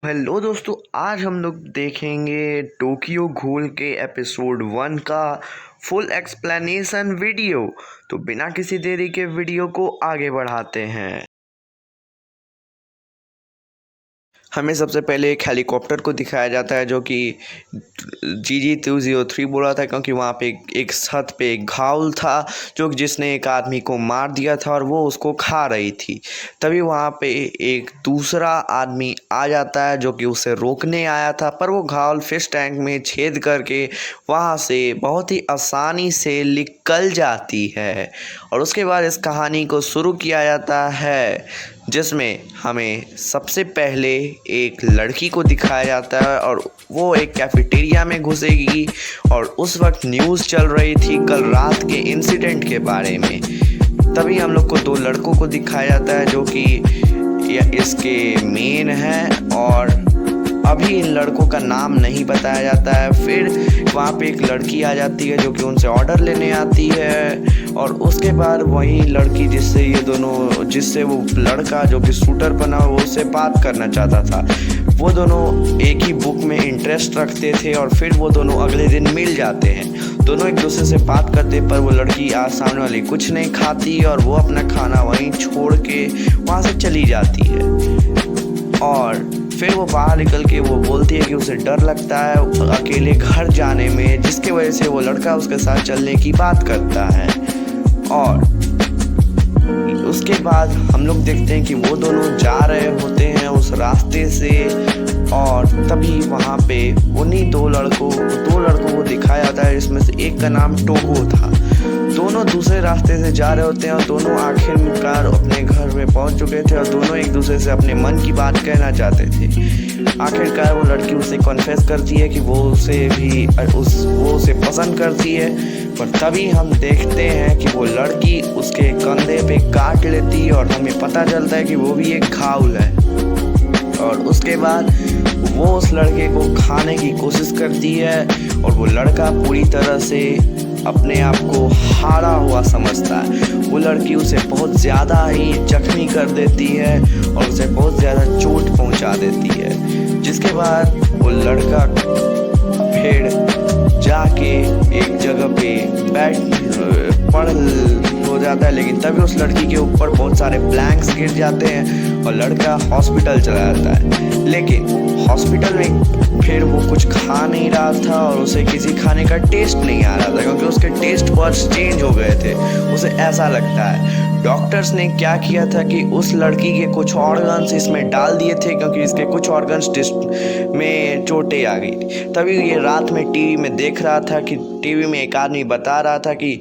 Hello दोस्तों, आज हम लोग देखेंगे टोक्यो घोल के एपिसोड 1 का फुल एक्सप्लेनेशन वीडियो। तो बिना किसी देरी के वीडियो को आगे बढ़ाते हैं। हमें सबसे पहले एक हेलीकॉप्टर को दिखाया जाता है जो कि GG203 बोला था, क्योंकि वहाँ पे एक छत पे एक घावल था जो जिसने एक आदमी को मार दिया था और वो उसको खा रही थी। तभी वहाँ पे एक दूसरा आदमी आ जाता है जो कि उसे रोकने आया था, पर वो घावल फिश टैंक में छेद करके वहाँ से बहुत ही आसानी से निकल जाती है। और उसके बाद इस कहानी को शुरू किया जाता है, जिसमें हमें सबसे पहले एक लड़की को दिखाया जाता है और वो एक कैफेटेरिया में घुसेगी और उस वक्त न्यूज़ चल रही थी कल रात के इंसिडेंट के बारे में। तभी हम लोग को दो लड़कों को दिखाया जाता है जो कि इसके मेन हैं, और अभी इन लड़कों का नाम नहीं बताया जाता है। फिर वहाँ पे एक लड़की आ जाती है जो कि उनसे ऑर्डर लेने आती है, और उसके बाद वही लड़की जिससे वो लड़का जो कि शूटर बना वो उससे बात करना चाहता था, वो दोनों एक ही बुक में इंटरेस्ट रखते थे और फिर वो दोनों अगले दिन मिल जाते हैं। दोनों एक दूसरे से बात करते, पर वो लड़की आज सामने वाली कुछ नहीं खाती और वो अपना खाना वहीं छोड़ के वहाँ से चली जाती है। और फिर वो बाहर निकल के वो बोलती है कि उसे डर लगता है अकेले घर जाने में, जिसके वजह से वो लड़का उसके साथ चलने की बात करता है। और उसके बाद हम लोग देखते हैं कि वो दोनों जा रहे होते हैं उस रास्ते से, और तभी वहाँ पे उन्हीं दो लड़कों को दिखाया जाता है, जिसमें से एक का नाम टोगो था। दोनों दूसरे रास्ते से जा रहे होते हैं और दोनों आखिरकार अपने घर में पहुंच चुके थे और दोनों एक दूसरे से अपने मन की बात कहना चाहते थे। आखिरकार वो लड़की उसे कॉन्फेस करती है कि वो उसे पसंद करती है, पर तभी हम देखते हैं कि वो लड़की उसके कंधे पे काट लेती है और हमें पता चलता है कि वो भी एक घावल है। और उसके बाद वो उस लड़के को खाने की कोशिश करती है और वो लड़का पूरी तरह से अपने आप को हारा हुआ समझता है। वो लड़की उसे बहुत ज़्यादा ही जख्मी कर देती है और उसे बहुत ज़्यादा चोट पहुंचा देती है, जिसके बाद वो लड़का फिर जाके एक जगह पे पड़ हो जाता है। लेकिन तभी उस लड़की के ऊपर बहुत सारे ब्लैंक्स गिर जाते हैं और लड़का हॉस्पिटल चला जाता है। लेकिन हॉस्पिटल में फिर वो कुछ खा नहीं रहा था और उसे किसी खाने का टेस्ट नहीं आ रहा था, क्योंकि उसके टेस्ट बड्स चेंज हो गए थे। उसे ऐसा लगता है डॉक्टर्स ने क्या किया था कि उस लड़की के कुछ ऑर्गन्स इसमें डाल दिए थे, क्योंकि इसके कुछ ऑर्गन्स में चोटें आ गई। तभी ये रात में टीवी में देख रहा था कि टीवी में एक आदमी बता रहा था कि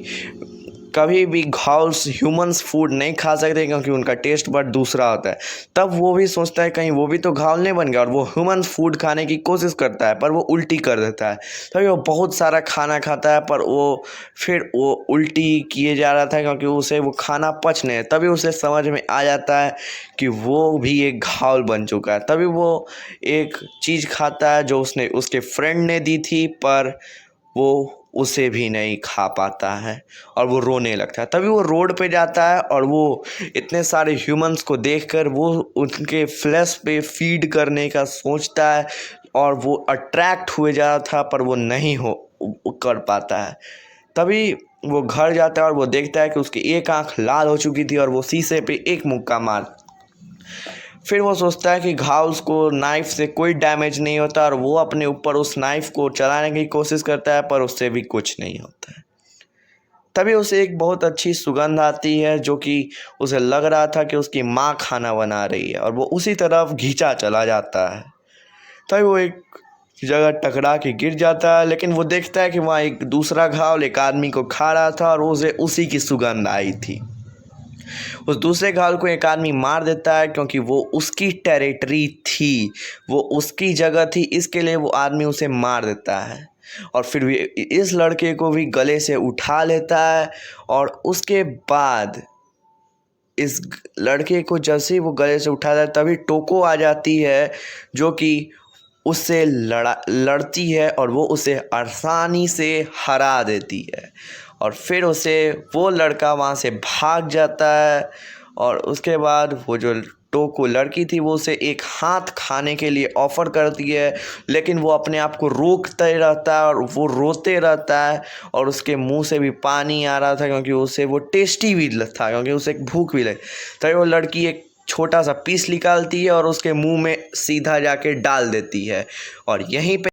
कभी भी घावल्स ह्यूमंस फूड नहीं खा सकते क्योंकि उनका टेस्ट बड दूसरा होता है। तब वो भी सोचता है कहीं वो भी तो घावल नहीं बन गया, और वो ह्यूमंस फूड खाने की कोशिश करता है पर वो उल्टी कर देता है। तभी वो बहुत सारा खाना खाता है, पर वो उल्टी किए जा रहा था क्योंकि उसे वो खाना पच नहीं। तभी उसे समझ में आ जाता है कि वो भी एक घावल बन चुका है। तभी वो एक चीज़ खाता है जो उसके फ्रेंड ने दी थी, पर वो उसे भी नहीं खा पाता है और वो रोने लगता है। तभी वो रोड पे जाता है और वो इतने सारे ह्यूमंस को देखकर वो उनके फ्लैश पे फीड करने का सोचता है, और वो अट्रैक्ट हुए जा रहा था पर वो नहीं कर पाता है। तभी वो घर जाता है और वो देखता है कि उसकी एक आंख लाल हो चुकी थी और वो शीशे पे एक मुक्का मार। फिर वो सोचता है कि घावल्स को नाइफ से कोई डैमेज नहीं होता और वो अपने ऊपर उस नाइफ को चलाने की कोशिश करता है, पर उससे भी कुछ नहीं होता है। तभी उसे एक बहुत अच्छी सुगंध आती है जो कि उसे लग रहा था कि उसकी माँ खाना बना रही है, और वो उसी तरफ खींचा चला जाता है। तभी वो एक जगह टकरा के गिर जाता है, लेकिन वो देखता है कि वहाँ एक दूसरा घावल एक आदमी को खा रहा था और उसे उसी की सुगंध आई थी। उस दूसरे घावल को एक आदमी मार देता है क्योंकि वो उसकी टेरिटरी थी, वो उसकी जगह थी, इसके लिए वो आदमी उसे मार देता है। और फिर भी इस लड़के को भी गले से उठा लेता है, और उसके बाद इस लड़के को जैसे ही वो गले से उठाता है तभी टोको आ जाती है जो कि उससे लड़ती है और वो उसे आसानी से हरा देती है। और फिर उसे वो लड़का वहाँ से भाग जाता है, और उसके बाद वो जो तो को लड़की थी वो उसे एक हाथ खाने के लिए ऑफ़र करती है, लेकिन वो अपने आप को रोकते रहता है और वो रोते रहता है और उसके मुंह से भी पानी आ रहा था क्योंकि उसे वो टेस्टी भी था, क्योंकि उसे भूख भी लगी। तभी वो लड़की एक छोटा सा पीस निकालती है और उसके मुंह में सीधा जाके डाल देती है और यहीं पे